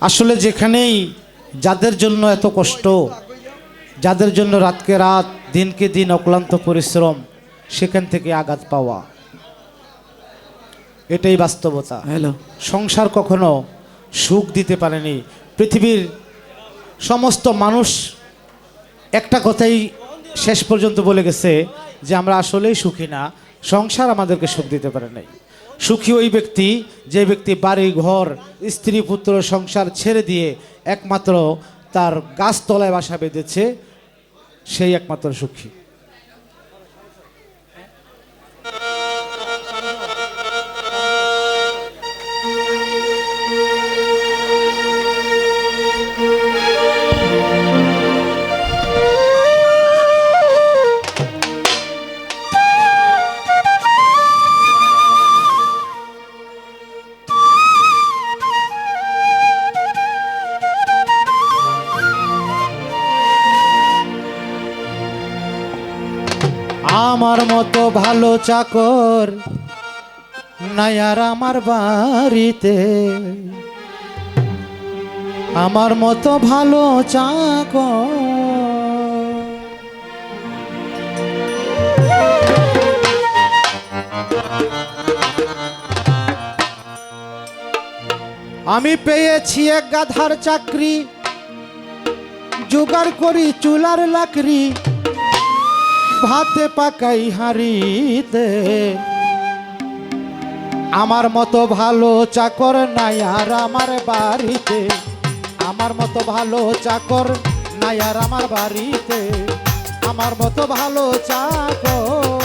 আসলে যেখানেই যাদের জন্য এত কষ্ট, যাদের জন্য রাতকে রাত দিনকে দিন অক্লান্ত পরিশ্রম, সেখান থেকে আঘাত পাওয়া, এটাই বাস্তবতা। সংসার কখনো সুখ দিতে পারেনি। পৃথিবীর সমস্ত মানুষ একটা কথাই শেষ পর্যন্ত বলে গেছে যে আমরা আসলেই সুখী না, সংসার আমাদেরকে সুখ দিতে পারে নাই। সুখী ওই ব্যক্তি যে ব্যক্তি বাড়ি ঘর স্ত্রী পুত্র সংসার ছেড়ে দিয়ে একমাত্র তার গাছতলায় বাসা বেঁধেছে, সেই একমাত্র সুখী। আমার মতো ভালো চাকর নাই আর আমার বাড়িতে, আমার মতো ভালো চাকর। আমি পেয়েছি এক গাধার চাকরি, জোগাড় করি চুলার লাকড়ি, ভাতে পাকাই হাঁড়িতে। আমার মতো ভালো চাকর নাই আর আমার বাড়িতে, আমার মতো ভালো চাকর নাই আর আমার বাড়িতে, আমার মতো ভালো চাকর।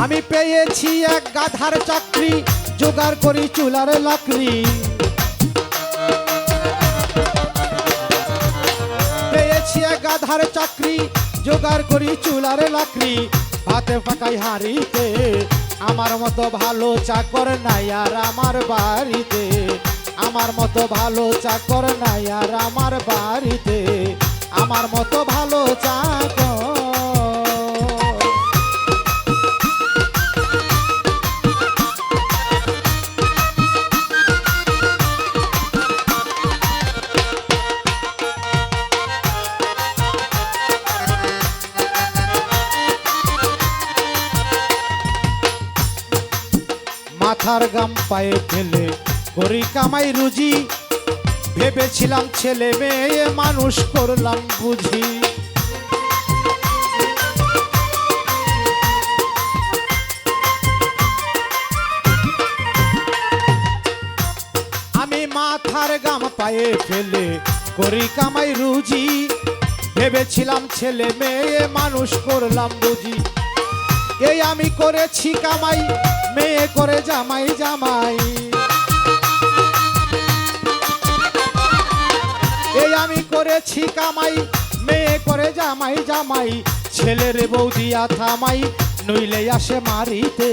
আমি পেয়েছি এক গাধার চাকরি, জোগাড় করি চুলার লাকড়ি। পেয়েছি এক গাধার চাকরি, জোগাড় করি চুলার লাকড়ি, ভাতে পাকাই হাঁড়িতে। আমার মতো ভালো চাকর নাই আর আমার বাড়িতে, আমার মতো ভালো চাকর নাই আর আমার বাড়িতে, আমার মতো ভালো চাকর। মাথার গাম পায়ে ফেলে করি কামাই রুজি, ভেবেছিলাম ছেলে মেয়ে মানুষ করলাম বুঝি। আমি মাথার গাম পায়ে ফেলে করি কামাই রুজি, ভেবেছিলাম ছেলে মেয়ে মানুষ করলাম বুঝি। এই আমি করেছি কামাই, মেয়ে করে জামাই জামাই। এই আমি করেছি কামাই, মেয়ে করে জামাই জামাই। ছেলের বউ দিয়া থামাই, নইলে আসে মারিতে।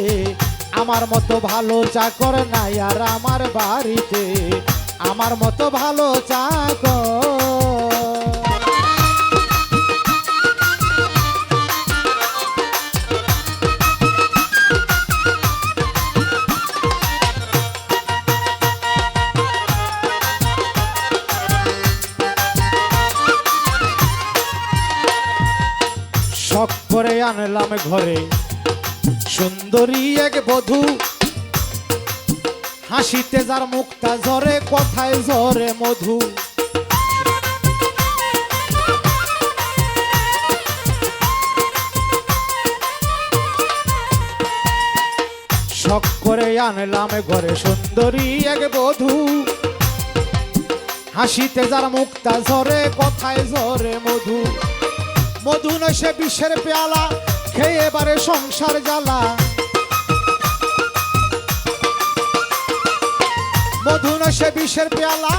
আমার মতো ভালো চাকর নাই আর আমার বাড়িতে, আমার মতো ভালো চাকর। শখ করে আনলাম ঘরে সুন্দরী এক বধূ, হাসিতে যার মুক্তা ঝরে, কথায় ঝরে মধু। শখ করে আনলাম ঘরে সুন্দরী এক বধূ, হাসিতে যার মুক্তা ঝরে, কথায় ঝরে মধু। মধু নয় সে বিষের পেয়ালা, খেয়ে এবারে সংসার জ্বালা। মধু নয় সে বিষের পেয়ালা,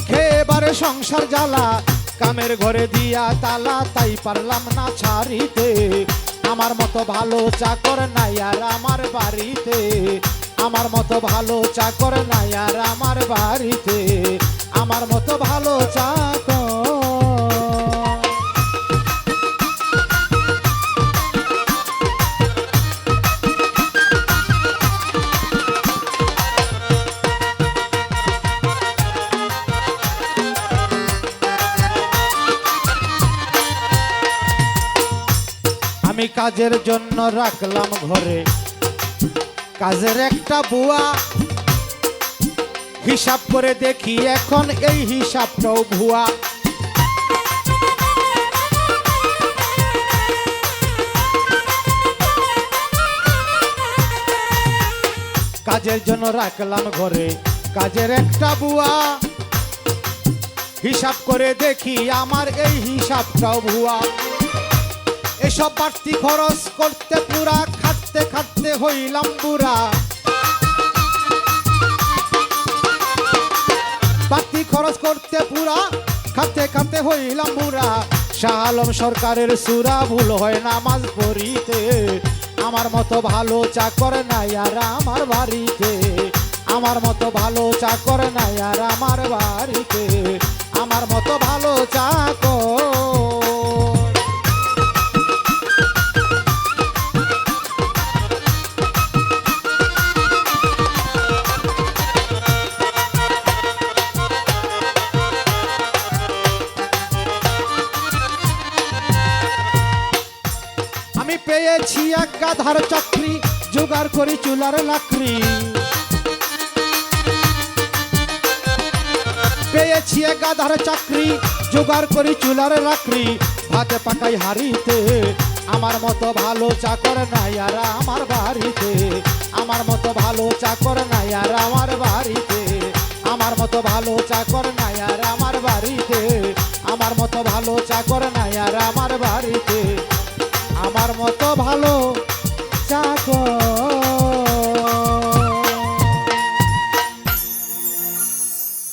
খেয়ে এবারে সংসার জ্বালা। কামের ঘরে দিয়া তালা, তাই পারলাম না ছাড়িতে। আমার মতো ভালো চাকর নাই আর আমার বাড়িতে, আমার মতো ভালো চাকর নাই আর আমার বাড়িতে, আমার মতো ভালো চাকর। আমি কাজের জন্য রাখলাম ঘরে কাজের একটা বুয়া, হিসাব করে দেখি এখন এই হিসাবটাও ভুয়া। কাজের জন্য রাখলাম ঘরে কাজের একটা বুয়া, হিসাব করে দেখি আমার এই হিসাবটাও ভুয়া। এসব বাড়তি খরচ করতে পুরা খাটতে খাটতে হইলাম বুড়া, বাড়তি খরচ করতে পুরা খাটতে খাটতে হইলাম বুড়া। শাহ আলম সরকারের সূরা ভুল হয় নামাজ পড়িতে, আমার মতো ভালো চাকর নাই আর আমার বাড়িতে, আমার মতো ভালো চাকর নাই আর আমার বাড়িতে, আমার মতো ভালো চাকর। আমি পেয়েছি এক গাধার চাকরি, জোগাড় করি চুলার লাকড়ি, পেয়েছি এক গাধার চাকরি, জোগাড় করি চুলার লাকড়ি, ভাতে পাকাই হাড়িতে, আমার মতো ভালো চাকর নাই আর আমার বাড়িতে, আমার মতো ভালো চাকর নাই আর আমার বাড়িতে, আমার মতো ভালো চাকর নাই আর আমার বাড়িতে, আমার মতো ভালো চাকর নাই আর আমার বাড়িতে, আমার মতো ভালো